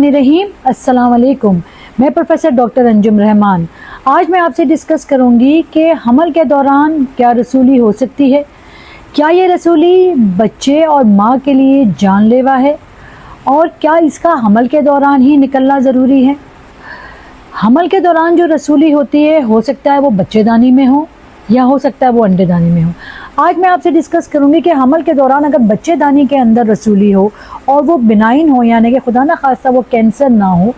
बिस्मिल्लाहिर्रहमानिर्रहीम। अस्सलाम वालेकुम। मैं प्रोफेसर डॉक्टर अंजुम रहमान। आज मैं आपसे डिस्कस करूंगी कि हमल के दौरान क्या रसूली हो सकती है, क्या ये रसूली बच्चे और माँ के लिए जानलेवा है और क्या इसका हमल के दौरान ही निकलना ज़रूरी है। हमल के दौरान जो रसूली होती है हो सकता है वो बच्चेदानी में हो या हो सकता है वो अंडेदानी में हो। आज मैं आपसे डिस्कस करूंगी कि हमल के दौरान अगर बच्चेदानी के अंदर रसूली हो और वो बिनाइन हो, यानी कि खुदा ना खास्ता वो कैंसर ना हो,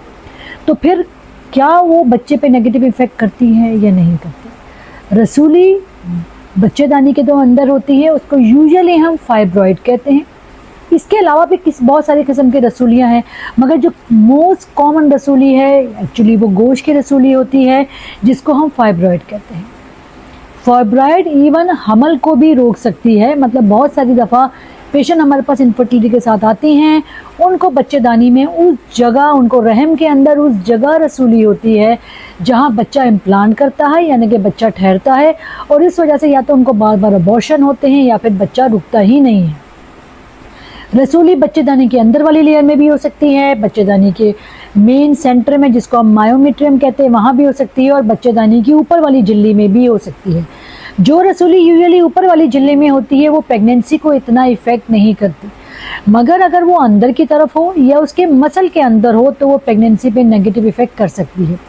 तो फिर क्या वो बच्चे पे नेगेटिव इफ़ेक्ट करती है या नहीं करती। रसूली बच्चेदानी के जो अंदर होती है उसको यूजुअली हम फाइब्रॉइड कहते हैं। इसके अलावा भी बहुत सारी किस्म की रसूलियाँ हैं, मगर जो मोस्ट कॉमन रसूली है एक्चुअली वो गोश्त की रसूली होती है, जिसको हम फाइब्रॉइड कहते हैं। फाइब्रॉइड इवन हमल को भी रोक सकती है। मतलब बहुत सारी दफ़ा पेशेंट हमारे पास इनफर्टिलिटी के साथ आती हैं, उनको बच्चेदानी में उस जगह, उनको रहम के अंदर उस जगह रसूली होती है जहाँ बच्चा इम्प्लांट करता है, यानी कि बच्चा ठहरता है, और इस वजह से या तो उनको बार बार अबॉर्शन होते हैं या फिर बच्चा रुकता ही नहीं है। रसूली बच्चेदानी के अंदर वाली लेयर में भी हो सकती है, बच्चेदानी के मेन सेंटर में जिसको हम मायोमेट्रियम कहते हैं वहाँ भी हो सकती है, और बच्चेदानी की ऊपर वाली झिल्ली में भी हो सकती है। जो रसूली यूजुअली ऊपर वाली झिल्ली में होती है वो प्रेगनेंसी को इतना इफ़ेक्ट नहीं करती, मगर अगर वो अंदर की तरफ हो या उसके मसल के अंदर हो तो वो प्रेगनेंसी पे नेगेटिव इफ़ेक्ट कर सकती है।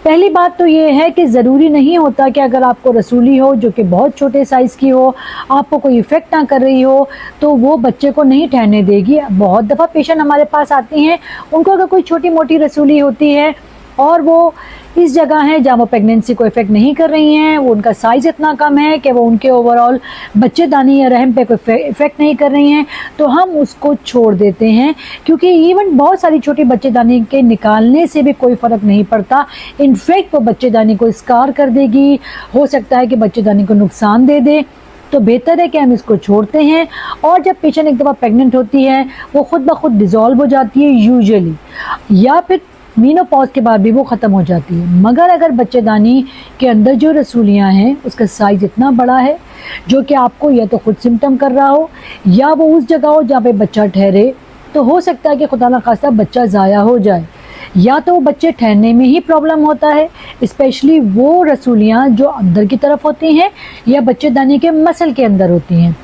पहली बात तो ये है कि ज़रूरी नहीं होता कि अगर आपको रसूली हो जो कि बहुत छोटे साइज़ की हो, आपको कोई इफ़ेक्ट ना कर रही हो, तो वो बच्चे को नहीं ठहरने देगी। बहुत दफ़ा पेशेंट हमारे पास आती हैं, उनको अगर कोई छोटी मोटी रसूली होती है और वो इस जगह है जहाँ वो प्रेगनेंसी को इफ़ेक्ट नहीं कर रही हैं, वो उनका साइज़ इतना कम है कि वो उनके ओवरऑल बच्चेदानी या रहम पे कोई इफ़ेक्ट नहीं कर रही हैं, तो हम उसको छोड़ देते हैं, क्योंकि इवन बहुत सारी छोटी बच्चेदानी के निकालने से भी कोई फ़र्क नहीं पड़ता। इनफैक्ट वो बच्चेदानी को स्कार कर देगी, हो सकता है कि बच्चेदानी को नुकसान दे दे। तो बेहतर है कि हम इसको छोड़ते हैं, और जब पेशेंट एक दफ़ा प्रेग्नेंट होती है वो ख़ुद ब खुद डिज़ोल्व हो जाती है यूजुअली, या फिर मीनोपॉज के बाद भी वो ख़त्म हो जाती है। मगर अगर बच्चेदानी के अंदर जो रसूलियाँ हैं उसका साइज़ इतना बड़ा है जो कि आपको या तो खुद सिम्टम कर रहा हो या वो उस जगह हो जहाँ पे बच्चा ठहरे, तो हो सकता है कि खुदा ना खास्ता बच्चा ज़ाया हो जाए, या तो वो बच्चे ठहरने में ही प्रॉब्लम होता है, स्पेशली वो रसूलियाँ जो अंदर की तरफ होती हैं या बच्चेदानी के मसल के अंदर होती हैं।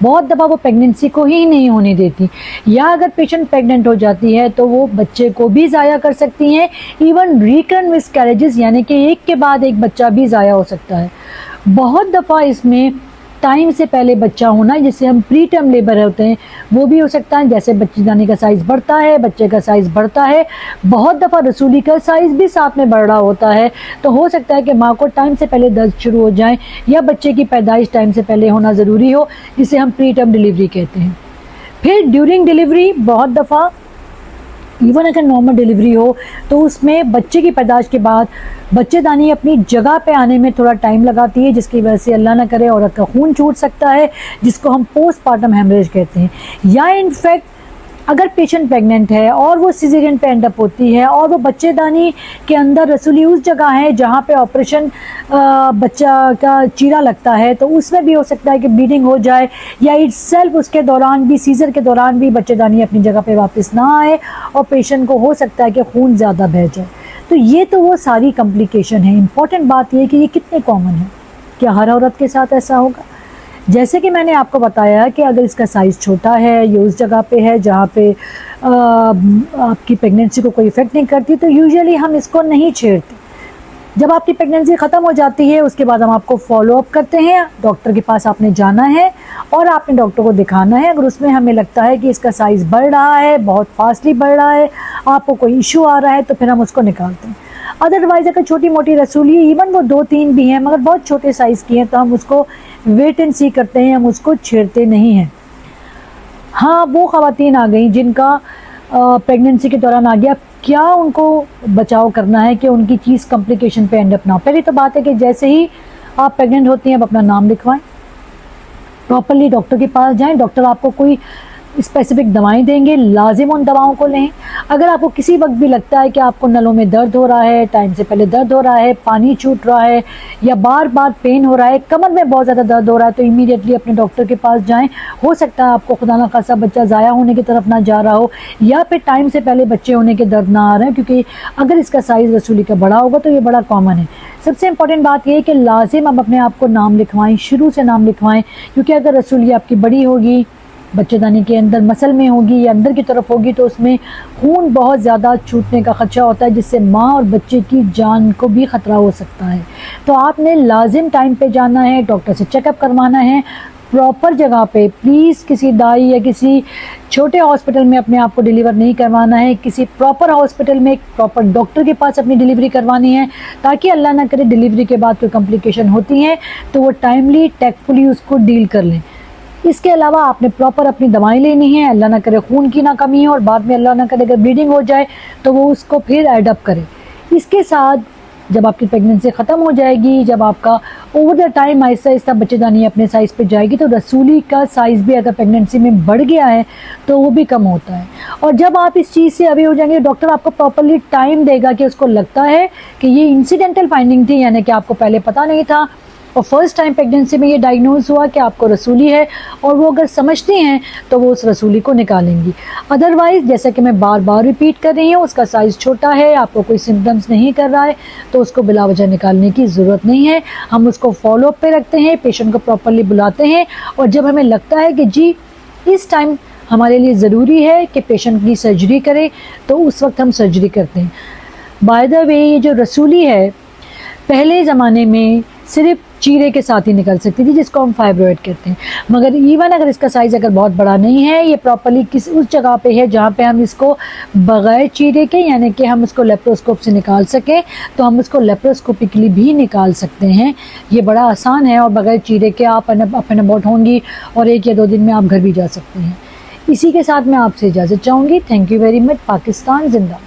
बहुत दफ़ा वो प्रेगनेंसी को ही नहीं होने देती, या अगर पेशेंट प्रेग्नेंट हो जाती है तो वो बच्चे को भी ज़ाया कर सकती हैं। इवन रिकरेंट मिसकैरेजेस, यानी कि एक के बाद एक बच्चा भी ज़ाया हो सकता है। बहुत दफ़ा इसमें टाइम से पहले बच्चा होना, जिसे हम प्री टर्म लेबर होते हैं, वो भी हो सकता है। जैसे बच्चेदानी का साइज़ बढ़ता है, बच्चे का साइज़ बढ़ता है, बहुत दफ़ा रसूली का साइज़ भी साथ में बढ़ रहा होता है, तो हो सकता है कि माँ को टाइम से पहले दर्द शुरू हो जाए या बच्चे की पैदाइश टाइम से पहले होना ज़रूरी हो, जिसे हम प्री टर्म डिलीवरी कहते हैं। फिर ड्यूरिंग डिलीवरी बहुत दफ़ा इवन अगर नॉर्मल डिलीवरी हो तो उसमें बच्चे की पैदाइश के बाद बच्चेदानी अपनी जगह पे आने में थोड़ा टाइम लगाती है, जिसकी वजह से अल्लाह ना करे औरत का खून छूट सकता है, जिसको हम पोस्टमार्टम हेमरेज कहते हैं। या इनफैक्ट अगर पेशेंट प्रेग्नेंट है और वो सिजेरियन पे एंडअप होती है और वो बच्चेदानी के अंदर रसूली उस जगह है जहाँ पे ऑपरेशन बच्चा का चीरा लगता है, तो उसमें भी हो सकता है कि ब्लीडिंग हो जाए, या इटसेल्फ उसके दौरान भी, सीजर के दौरान भी बच्चेदानी अपनी जगह पे वापस ना आए और पेशेंट को हो सकता है कि खून ज़्यादा बह जाए। तो ये तो वो सारी कॉम्प्लिकेशन है। इम्पॉर्टेंट बात ये कि ये कितने कॉमन है, क्या हर औरत के साथ ऐसा होगा। जैसे कि मैंने आपको बताया कि अगर इसका साइज़ छोटा है, ये उस जगह पे है जहाँ पे आपकी प्रेगनेंसी को कोई इफ़ेक्ट नहीं करती, तो यूजुअली हम इसको नहीं छेड़ते। जब आपकी प्रेगनेंसी ख़त्म हो जाती है उसके बाद हम आपको फॉलो अप करते हैं, डॉक्टर के पास आपने जाना है और आपने डॉक्टर को दिखाना है। अगर उसमें हमें लगता है कि इसका साइज़ बढ़ रहा है, बहुत फास्टली बढ़ रहा है, आपको कोई इशू आ रहा है, तो फिर हम उसको निकालते हैं। अदरवाइज़ अगर छोटी मोटी रसूली, इवन वो 2-3 भी हैं मगर बहुत छोटे साइज़ की हैं, तो हम उसको वेट एंड सी करते हैं, हम उसको छेड़ते नहीं हैं। हाँ, वो ख़वातीन आ गई जिनका प्रेगनेंसी के दौरान आ गया, क्या उनको बचाव करना है कि उनकी चीज़ कॉम्प्लिकेशन पे एंड अप ना हो। पहली तो बात है कि जैसे ही आप प्रेग्नेंट होती हैं आप अपना नाम लिखवाएं, प्रॉपरली डॉक्टर के पास जाएं। डॉक्टर आपको कोई स्पेसिफिक दवाएं देंगे, लाजिम उन दवाओं को लें। अगर आपको किसी वक्त भी लगता है कि आपको नलों में दर्द हो रहा है, टाइम से पहले दर्द हो रहा है, पानी छूट रहा है या बार बार पेन हो रहा है, कमर में बहुत ज़्यादा दर्द हो रहा है, तो इमीडिएटली अपने डॉक्टर के पास जाएं। हो सकता है आपको खुदा ना खासा बच्चा ज़ाया होने की तरफ ना जा रहा हो, या फिर टाइम से पहले बच्चे होने के दर्द ना आ रहे हैं, क्योंकि अगर इसका साइज़ रसूली का बड़ा होगा तो ये बड़ा कॉमन है। सबसे इंपॉर्टेंट बात यह है कि लाजिम आप अपने आप को नाम लिखवाएं, शुरू से नाम लिखवाएं, क्योंकि अगर रसूली आपकी बड़ी होगी, बच्चेदानी के अंदर मसल में होगी या अंदर की तरफ होगी, तो उसमें खून बहुत ज़्यादा छूटने का खदशा होता है, जिससे माँ और बच्चे की जान को भी ख़तरा हो सकता है। तो आपने लाजिम टाइम पे जाना है, डॉक्टर से चेकअप करवाना है, प्रॉपर जगह पे। प्लीज़ किसी दाई या किसी छोटे हॉस्पिटल में अपने आप को डिलीवर नहीं करवाना है, किसी प्रॉपर हॉस्पिटल में प्रॉपर डॉक्टर के पास अपनी डिलीवरी करवानी है, ताकि अल्लाह ना करे डिलीवरी के बाद कोई कॉम्प्लिकेशन होती हैं तो वो टाइमली टैक्टफुली उसको डील कर लें। इसके अलावा आपने प्रॉपर अपनी दवाएं लेनी है, अल्लाह ना करे खून की ना कमी हो और बाद में अल्लाह ना करे अगर ब्लीडिंग हो जाए तो वो उसको फिर एडअप करे। इसके साथ जब आपकी प्रेगनेंसी ख़त्म हो जाएगी, जब आपका over the time Aahista Aahista बच्चेदानी अपने साइज़ पे जाएगी, तो रसूली का साइज़ भी अगर प्रेगनेंसी में बढ़ गया है तो वो भी कम होता है। और जब आप इस चीज़ से अवे हो जाएंगे, डॉक्टर आपको प्रॉपरली टाइम देगा कि उसको लगता है कि ये इंसिडेंटल फाइंडिंग थी, यानी कि आपको पहले पता नहीं था और फर्स्ट टाइम प्रेगनेंसी में ये डायग्नोज हुआ कि आपको रसूली है, और वो अगर समझती हैं तो वो उस रसूली को निकालेंगी। अदरवाइज़ जैसा कि मैं बार बार रिपीट कर रही हूँ, उसका साइज़ छोटा है, आपको कोई सिम्टम्स नहीं कर रहा है, तो उसको बिला वजह निकालने की ज़रूरत नहीं है। हम उसको फॉलोअप पे रखते हैं, पेशेंट को प्रॉपरली बुलाते हैं, और जब हमें लगता है कि जी इस टाइम हमारे लिए ज़रूरी है कि पेशेंट की सर्जरी करें, तो उस वक्त हम सर्जरी करते हैं। बाय द वे, ये जो रसूली है पहले ज़माने में सिर्फ चीरे के साथ ही निकल सकती थी, जिसको हम फाइब्रॉइड कहते हैं। मगर इवन अगर इसका साइज़ अगर बहुत बड़ा नहीं है, ये प्रॉपरली किस उस जगह पे है जहाँ पे हम इसको बग़ैर चीरे के, यानी कि हम इसको लेप्रोस्कोप से निकाल सकें, तो हम इसको लेप्रोस्कोपिकली भी निकाल सकते हैं। ये बड़ा आसान है और बग़ैर चीरे के आप अप एंड अबाउट होंगी और 1 या 2 दिन में आप घर भी जा सकते हैं। इसी के साथ मैं आपसे इजाज़त चाहूँगी। Thank you very much. Pakistan जिंदा।